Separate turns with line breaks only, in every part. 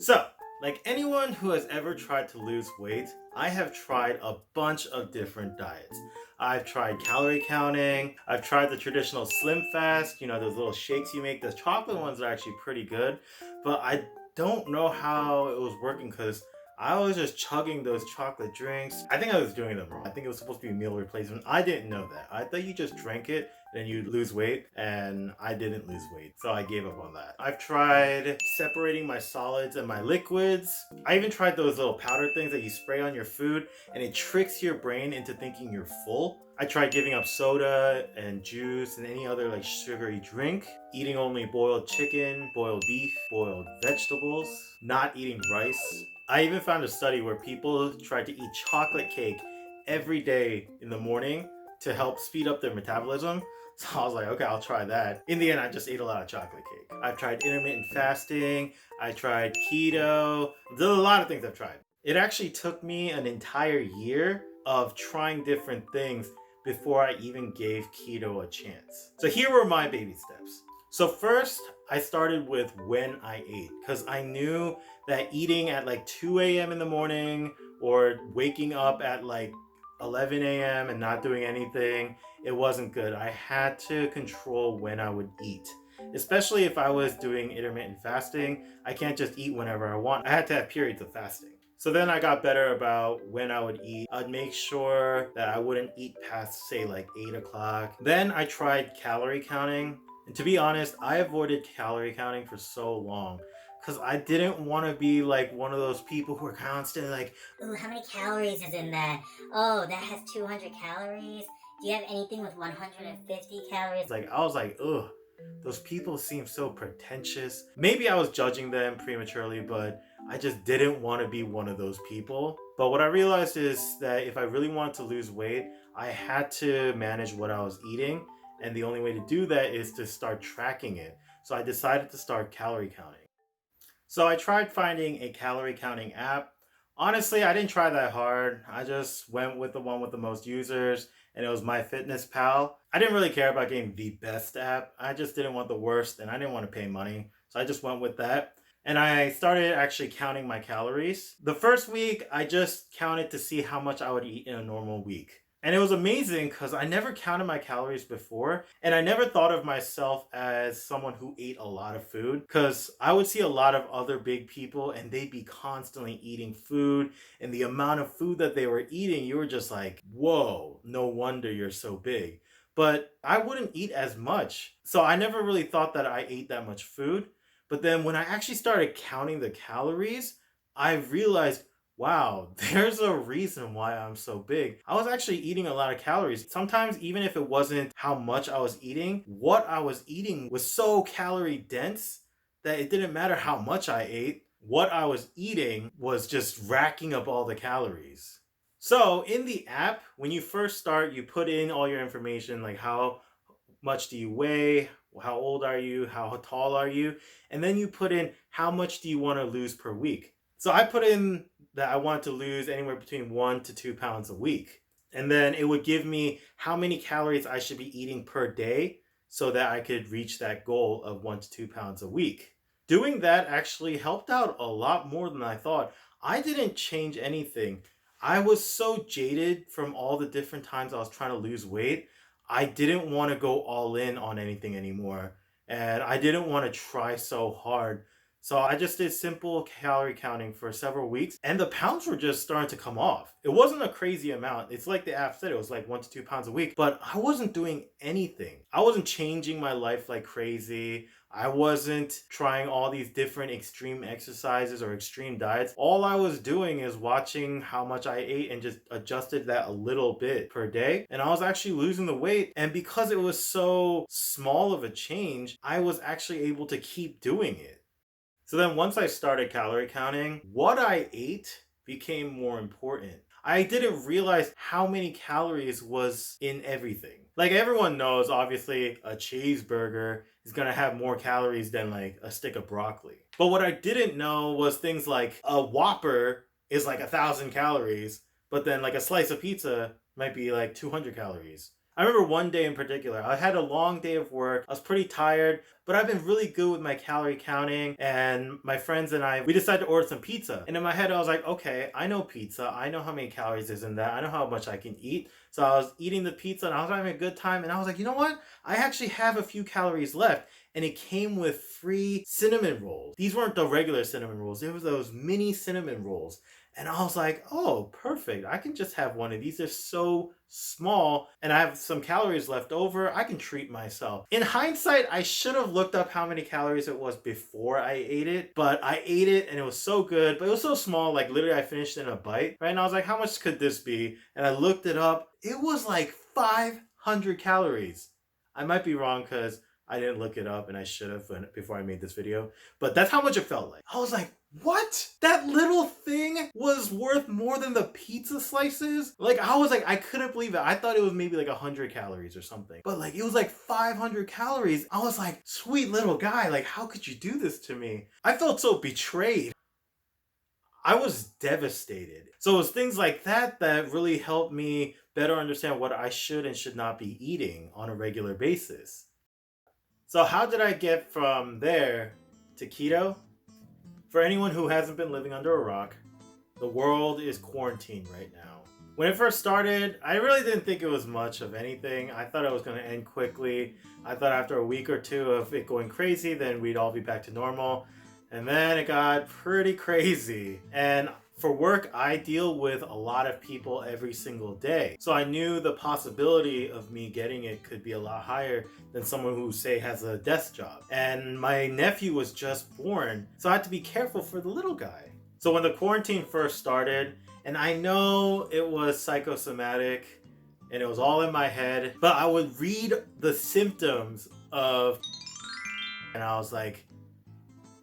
So, like anyone who has ever tried to lose weight, I have tried a bunch of different diets. I've tried calorie counting, I've tried the traditional slim fast, those little shakes you make. The chocolate ones are actually pretty good, but I don't know how it was working because I was just chugging those chocolate drinks. I think I was doing them wrong. I think it was supposed to be meal replacement. I didn't know that. I thought you just drank it then you lose weight, and I didn't lose weight, so I gave up on that. I've tried separating my solids and my liquids. I even tried those little powder things that you spray on your food and it tricks your brain into thinking you're full. I tried giving up soda and juice and any other like sugary drink, eating only boiled chicken, boiled beef, boiled vegetables, not eating rice. I even found a study where people tried to eat chocolate cake every day in the morning to help speed up their metabolism. So I was like, okay, I'll try that. In the end, I just ate a lot of chocolate cake. I've tried intermittent fasting. I tried keto. There's a lot of things I've tried. It actually took me an entire year of trying different things before I even gave keto a chance. So here were my baby steps. So first, I started with when I ate because I knew that eating at like 2 a.m. in the morning or waking up at like 11 a.m. and not doing anything, it wasn't good. I had to control when I would eat, especially if I was doing intermittent fasting. I can't just eat whenever I want. I had to have periods of fasting. So then I got better about when I would eat. I'd make sure that I wouldn't eat past, say, like 8 o'clock. Then I tried calorie counting. And to be honest, I avoided calorie counting for so long because I didn't want to be like one of those people who are constantly like,
Ooh, how many calories is in that? Oh, that has 200 calories. Do you have anything with 150 calories?
I was like, ugh, those people seem so pretentious. Maybe I was judging them prematurely, but I just didn't want to be one of those people. But what I realized is that if I really wanted to lose weight, I had to manage what I was eating. And the only way to do that is to start tracking it. So I decided to start calorie counting. So I tried finding a calorie counting app. Honestly, I didn't try that hard. I just went with the one with the most users, and it was MyFitnessPal. I didn't really care about getting the best app. I just didn't want the worst, and I didn't want to pay money. So I just went with that. And I started actually counting my calories. The first week, I just counted to see how much I would eat in a normal week. And it was amazing because I never counted my calories before. And I never thought of myself as someone who ate a lot of food because I would see a lot of other big people and they'd be constantly eating food. And the amount of food that they were eating, you were just like, whoa, no wonder you're so big. But I wouldn't eat as much. So I never really thought that I ate that much food. But then when I actually started counting the calories, I realized, wow, there's a reason why I'm so big. I was actually eating a lot of calories. Sometimes, even if it wasn't how much I was eating, what I was eating was so calorie dense that it didn't matter how much I ate. What I was eating was just racking up all the calories. So, in the app, when you first start, you put in all your information like how much do you weigh, how old are you, how tall are you, and then you put in how much do you want to lose per week. So I put in that I want to lose anywhere between 1 to 2 pounds a week. And then it would give me how many calories I should be eating per day so that I could reach that goal of 1 to 2 pounds a week. Doing that actually helped out a lot more than I thought. I didn't change anything. I was so jaded from all the different times I was trying to lose weight. I didn't want to go all in on anything anymore. And I didn't want to try so hard. So I just did simple calorie counting for several weeks and the pounds were just starting to come off. It wasn't a crazy amount. It's like the app said, it was like 1 to 2 pounds a week, but I wasn't doing anything. I wasn't changing my life like crazy. I wasn't trying all these different extreme exercises or extreme diets. All I was doing is watching how much I ate and just adjusted that a little bit per day. And I was actually losing the weight. And because it was so small of a change, I was actually able to keep doing it. So then once I started calorie counting, what I ate became more important. I didn't realize how many calories was in everything. Like everyone knows, obviously, a cheeseburger is gonna have more calories than like a stick of broccoli. But what I didn't know was things like a Whopper is like 1,000 calories, but then like a slice of pizza might be like 200 calories. I remember one day in particular, I had a long day of work. I was pretty tired, but I've been really good with my calorie counting. And my friends and I, we decided to order some pizza. And in my head, I was like, okay, I know pizza. I know how many calories is in that. I know how much I can eat. So I was eating the pizza and I was having a good time. And I was like, you know what? I actually have a few calories left. And it came with free cinnamon rolls. These weren't the regular cinnamon rolls. It was those mini cinnamon rolls. And I was like, oh, perfect. I can just have one of these. They're so small and I have some calories left over. I can treat myself. In hindsight, I should have looked up how many calories it was before I ate it, but I ate it and it was so good, but it was so small. Like literally I finished in a bite, right? And I was like, how much could this be? And I looked it up. It was like 500 calories. I might be wrong because I didn't look it up and I should have before I made this video, but that's how much it felt like. I was like, what? That little thing was worth more than the pizza slices? Like, I was like, I couldn't believe it. I thought it was maybe like 100 calories or something, but like, it was like 500 calories. I was like, sweet little guy, like, how could you do this to me? I felt so betrayed. I was devastated. So it was things like that that really helped me better understand what I should and should not be eating on a regular basis. So how did I get from there to keto? For anyone who hasn't been living under a rock, the world is quarantined right now. When it first started, I really didn't think it was much of anything. I thought it was going to end quickly. I thought after a week or two of it going crazy, then we'd all be back to normal. And then it got pretty crazy. And for work, I deal with a lot of people every single day. So I knew the possibility of me getting it could be a lot higher than someone who, say, has a desk job. And my nephew was just born, so I had to be careful for the little guy. So when the quarantine first started, and I know it was psychosomatic and it was all in my head, but I would read the symptoms of, and I was like,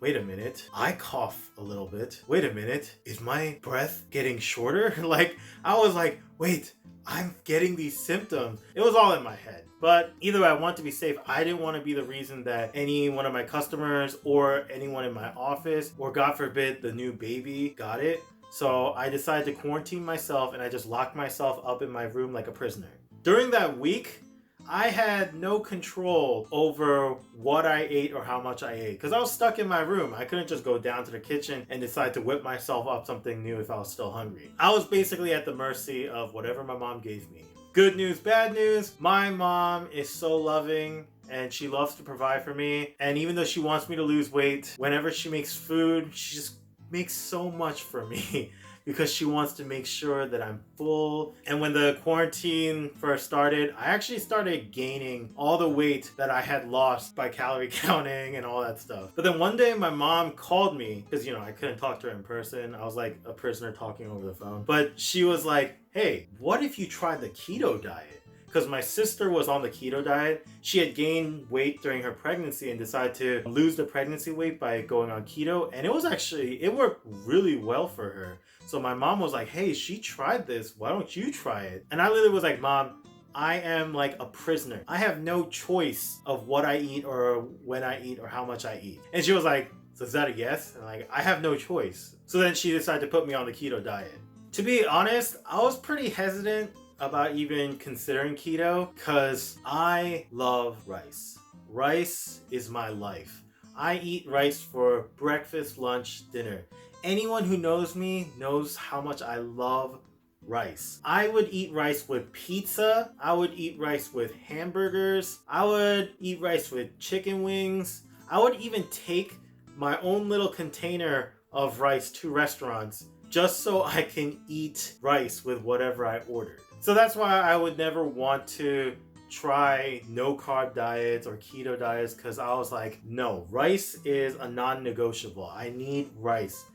wait a minute, I cough a little bit. Wait a minute, is my breath getting shorter? Like, I was like, wait, I'm getting these symptoms. It was all in my head. But either way, I want to be safe. I didn't want to be the reason that any one of my customers or anyone in my office, or God forbid, the new baby got it. So I decided to quarantine myself and I just locked myself up in my room like a prisoner. During that week, I had no control over what I ate or how much I ate because I was stuck in my room. I couldn't just go down to the kitchen and decide to whip myself up something new if I was still hungry. I was basically at the mercy of whatever my mom gave me. Good news, bad news, my mom is so loving and she loves to provide for me. And even though she wants me to lose weight, whenever she makes food, she just makes so much for me. Because she wants to make sure that I'm full. And when the quarantine first started, I actually started gaining all the weight that I had lost by calorie counting and all that stuff. But then one day my mom called me because, I couldn't talk to her in person. I was like a prisoner talking over the phone. But she was like, hey, what if you tried the keto diet? Because my sister was on the keto diet. She had gained weight during her pregnancy and decided to lose the pregnancy weight by going on keto. And it worked really well for her. So my mom was like, hey, she tried this. Why don't you try it? And I literally was like, Mom, I am like a prisoner. I have no choice of what I eat or when I eat or how much I eat. And she was like, so is that a yes? And like, I have no choice. So then she decided to put me on the keto diet. To be honest, I was pretty hesitant about even considering keto because I love rice. Rice is my life. I eat rice for breakfast, lunch, dinner. Anyone who knows me knows how much I love rice. I would eat rice with pizza. I would eat rice with hamburgers. I would eat rice with chicken wings. I would even take my own little container of rice to restaurants just so I can eat rice with whatever I ordered. So that's why I would never want to try no carb diets or keto diets because I was like, no, rice is a non-negotiable. I need rice.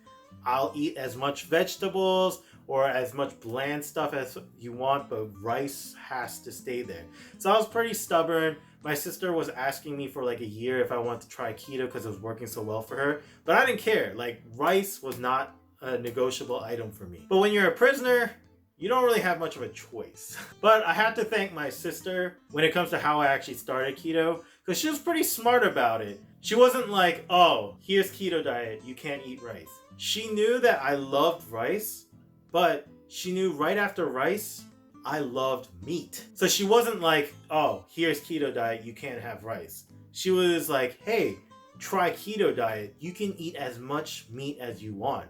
I'll eat as much vegetables or as much bland stuff as you want, but rice has to stay there. So I was pretty stubborn. My sister was asking me for like a year if I wanted to try keto because it was working so well for her, but I didn't care. Like, rice was not a negotiable item for me. But when you're a prisoner, you don't really have much of a choice. But I have to thank my sister when it comes to how I actually started keto, because she was pretty smart about it. She wasn't like, oh, here's keto diet, you can't eat rice. She knew that I loved rice, but she knew right after rice, I loved meat. So she wasn't like, oh, here's keto diet, you can't have rice. She was like, hey, try keto diet. You can eat as much meat as you want.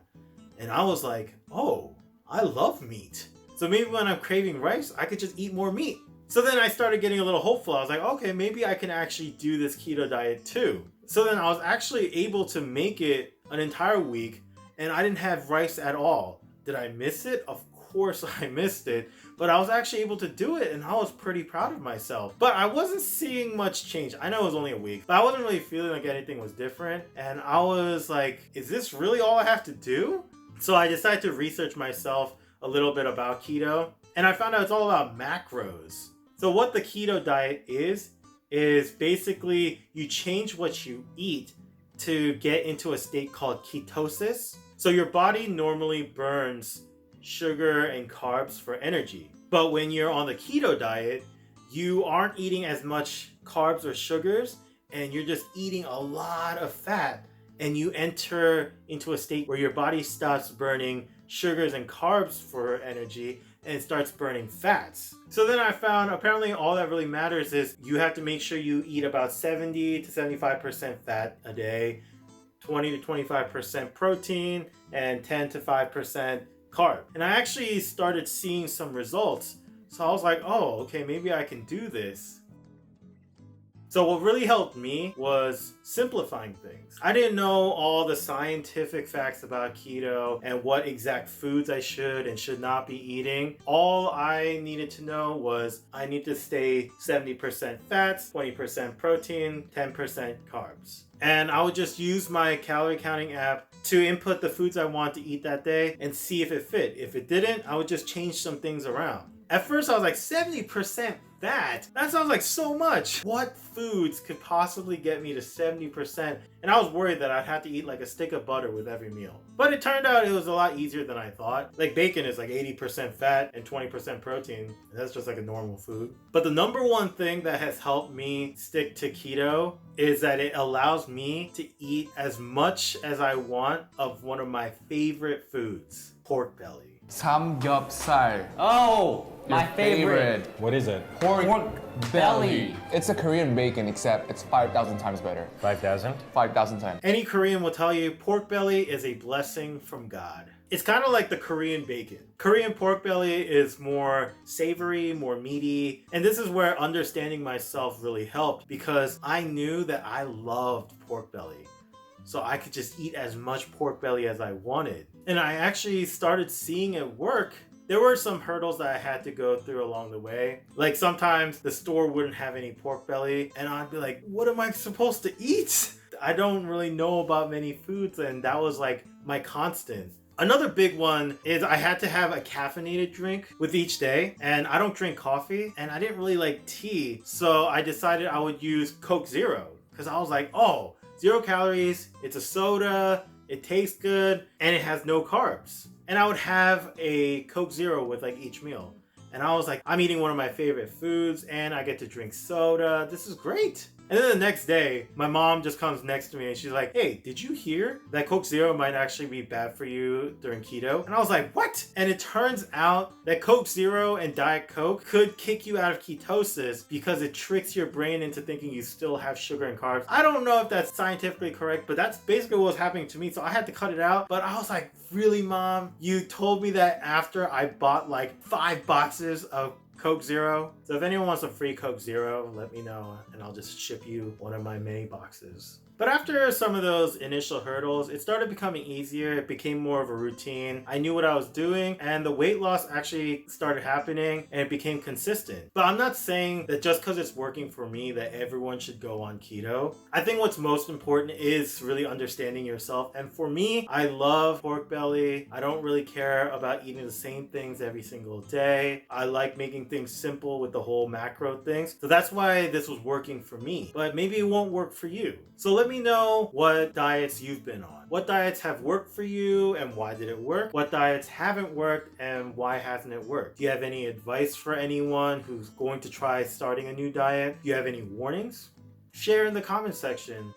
And I was like, oh, I love meat. So maybe when I'm craving rice, I could just eat more meat. So then I started getting a little hopeful. I was like, okay, maybe I can actually do this keto diet too. So then I was actually able to make it an entire week and I didn't have rice at all. Did I miss it? Of course I missed it, but I was actually able to do it and I was pretty proud of myself. But I wasn't seeing much change. I know it was only a week, but I wasn't really feeling like anything was different. And I was like, is this really all I have to do? So I decided to research myself a little bit about keto, and I found out it's all about macros. So what the keto diet is basically you change what you eat to get into a state called ketosis. So your body normally burns sugar and carbs for energy. But when you're on the keto diet, you aren't eating as much carbs or sugars, and you're just eating a lot of fat. And you enter into a state where your body stops burning sugars and carbs for energy and starts burning fats. So then I found apparently all that really matters is you have to make sure you eat about 70 to 75% fat a day, 20 to 25% protein, and 10 to 5% carb. And I actually started seeing some results. So I was like, oh, okay, maybe I can do this. So what really helped me was simplifying things. I didn't know all the scientific facts about keto and what exact foods I should and should not be eating. All I needed to know was I need to stay 70% fats, 20% protein, 10% carbs. And I would just use my calorie counting app to input the foods I want to eat that day and see if it fit. If it didn't, I would just change some things around. At first I was like, 70% fat? That sounds like so much. What foods could possibly get me to 70%? And I was worried that I'd have to eat like a stick of butter with every meal. But it turned out it was a lot easier than I thought. Like bacon is like 80% fat and 20% protein. And that's just like a normal food. But the number one thing that has helped me stick to keto is that it allows me to eat as much as I want of one of my favorite foods, pork belly.
Samgyeopsal.
Oh, my
Your
favorite.
What is it?
Pork
belly.
It's a Korean bacon, except it's 5,000 times better.
5,000?
5,000 times.
Any Korean will tell you pork belly is a blessing from God. It's kind of like the Korean bacon. Korean pork belly is more savory, more meaty. And this is where understanding myself really helped because I knew that I loved pork belly. So I could just eat as much pork belly as I wanted. And I actually started seeing it work. There were some hurdles that I had to go through along the way. Like sometimes the store wouldn't have any pork belly and I'd be like, what am I supposed to eat? I don't really know about many foods, and that was like my constant. Another big one is I had to have a caffeinated drink with each day, and I don't drink coffee and I didn't really like tea. So I decided I would use Coke Zero because I was like, oh, 0 calories, it's a soda, it tastes good, and it has no carbs. And I would have a Coke Zero with like each meal. And I was like, I'm eating one of my favorite foods and I get to drink soda. This is great. And then the next day, my mom just comes next to me and she's like, hey, did you hear that Coke Zero might actually be bad for you during keto? And I was like, what? And it turns out that Coke Zero and Diet Coke could kick you out of ketosis because it tricks your brain into thinking you still have sugar and carbs. I don't know if that's scientifically correct, but that's basically what was happening to me. So I had to cut it out. But I was like, really, Mom? You told me that after I bought like 5 boxes of Coke Zero. So if anyone wants a free Coke Zero, let me know and I'll just ship you one of my many boxes. But after some of those initial hurdles, it started becoming easier. It became more of a routine. I knew what I was doing and the weight loss actually started happening and it became consistent. But I'm not saying that just because it's working for me that everyone should go on keto. I think what's most important is really understanding yourself. And for me, I love pork belly. I don't really care about eating the same things every single day. I like making things simple with the whole macro things. So that's why this was working for me. But maybe it won't work for you. So let me know what diets you've been on. What diets have worked for you and why did it work? What diets haven't worked and why hasn't it worked? Do you have any advice for anyone who's going to try starting a new diet? Do you have any warnings? Share in the comment section.